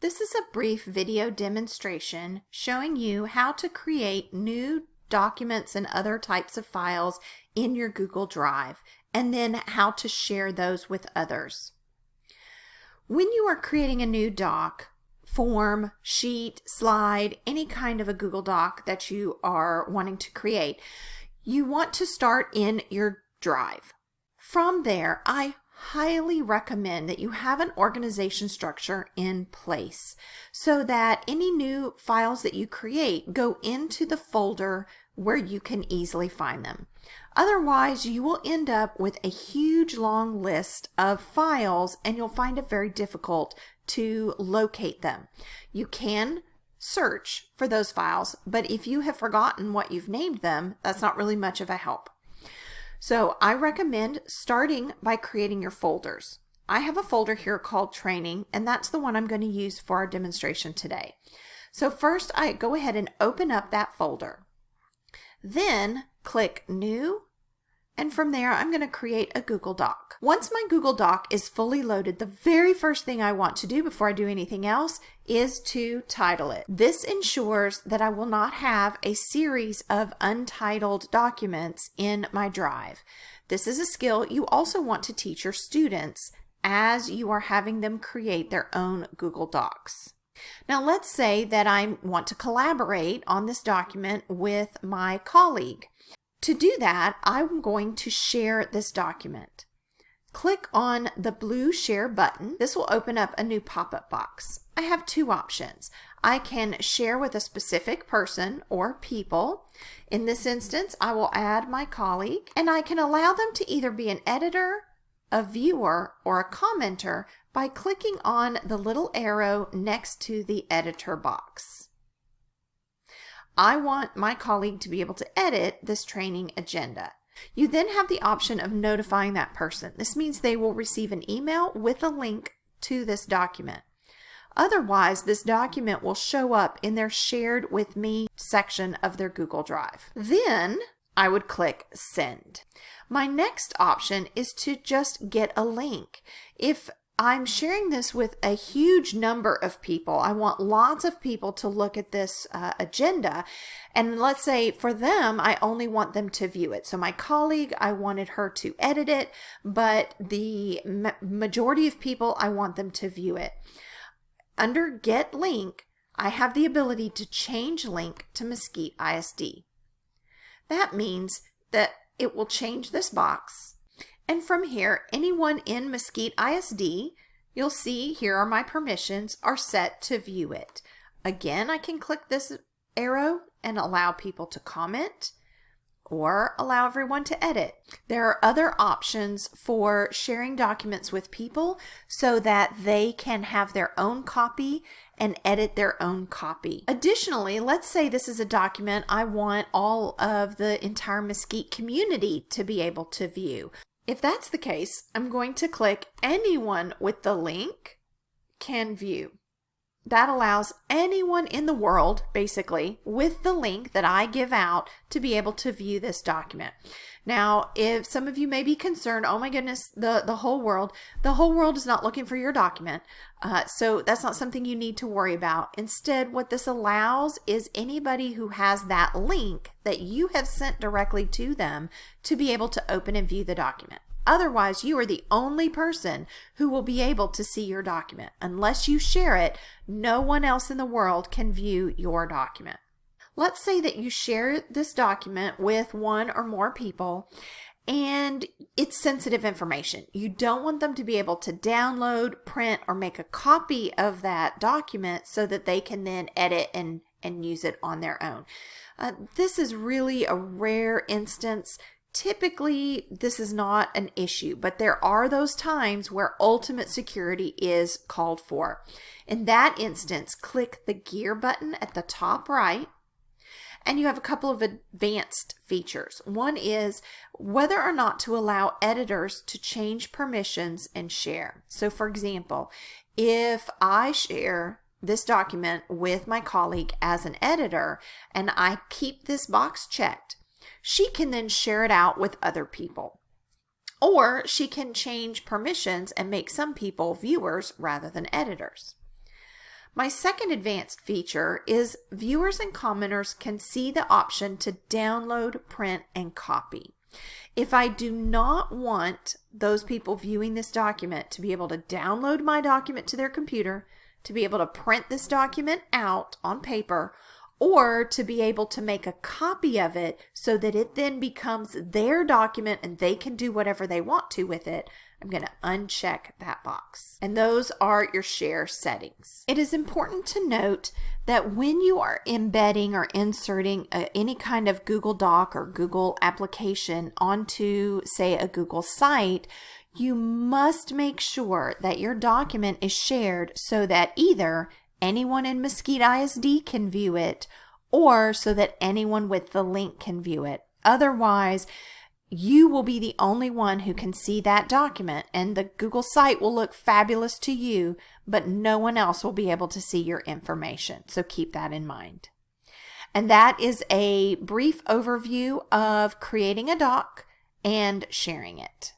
This is a brief video demonstration showing you how to create new documents and other types of files in your Google Drive, and then how to share those with others. When you are creating a new doc, form, sheet, slide, any kind of a Google Doc that you are wanting to create, you want to start in your Drive. From there, I highly recommend that you have an organization structure in place so that any new files that you create go into the folder where you can easily find them. Otherwise, you will end up with a huge long list of files and you'll find it very difficult to locate them. You can search for those files, but if you have forgotten what you've named them, that's not really much of a help. So I recommend starting by creating your folders. I have a folder here called Training, and that's the one I'm going to use for our demonstration today. So first I go ahead and open up that folder. Then click New, and from there I'm going to create a Google Doc. Once my Google Doc is fully loaded, the very first thing I want to do before I do anything else is to title it. This ensures that I will not have a series of untitled documents in my Drive. This is a skill you also want to teach your students as you are having them create their own Google Docs. Now let's say that I want to collaborate on this document with my colleague. To do that, I'm going to share this document. Click on the blue Share button. This will open up a new pop-up box. I have two options. I can share with a specific person or people. In this instance, I will add my colleague, and I can allow them to either be an editor, a viewer, or a commenter by clicking on the little arrow next to the editor box. I want my colleague to be able to edit this training agenda. You then have the option of notifying that person. This means they will receive an email with a link to this document. Otherwise, this document will show up in their Shared with Me section of their Google Drive. Then I would click Send. My next option is to just get a link. If I'm sharing this with a huge number of people, I want lots of people to look at this agenda, and let's say for them I only want them to view it. So my colleague, I wanted her to edit it, but the majority of people, I want them to view it. Under Get Link, I have the ability to change link to Mesquite ISD. That means that it will change this box. And from here, anyone in Mesquite ISD, you'll see here are my permissions, are set to view it. Again, I can click this arrow and allow people to comment or allow everyone to edit. There are other options for sharing documents with people so that they can have their own copy and edit their own copy. Additionally, let's say this is a document I want all of the entire Mesquite community to be able to view. If that's the case, I'm going to click Anyone with the link can view. That allows anyone in the world, basically, with the link that I give out to be able to view this document. Now, if some of you may be concerned, oh my goodness, the whole world is not looking for your document. So that's not something you need to worry about. Instead, what this allows is anybody who has that link that you have sent directly to them to be able to open and view the document. Otherwise, you are the only person who will be able to see your document. Unless you share it, no one else in the world can view your document. Let's say that you share this document with one or more people and it's sensitive information. You don't want them to be able to download, print, or make a copy of that document so that they can then edit and use it on their own. This is really a rare instance. Typically, this is not an issue, but there are those times where ultimate security is called for. In that instance, click the gear button at the top right, and you have a couple of advanced features. One is whether or not to allow editors to change permissions and share. So for example, if I share this document with my colleague as an editor and I keep this box checked, she can then share it out with other people. Or she can change permissions and make some people viewers rather than editors. My second advanced feature is viewers and commenters can see the option to download, print, and copy. If I do not want those people viewing this document to be able to download my document to their computer, to be able to print this document out on paper, or to be able to make a copy of it so that it then becomes their document and they can do whatever they want to with it, I'm going to uncheck that box. And those are your share settings. It is important to note that when you are embedding or inserting any kind of Google Doc or Google application onto, say, a Google site, you must make sure that your document is shared so that either anyone in Mesquite ISD can view it, or so that anyone with the link can view it. Otherwise, you will be the only one who can see that document, and the Google site will look fabulous to you, but no one else will be able to see your information. So keep that in mind. And that is a brief overview of creating a doc and sharing it.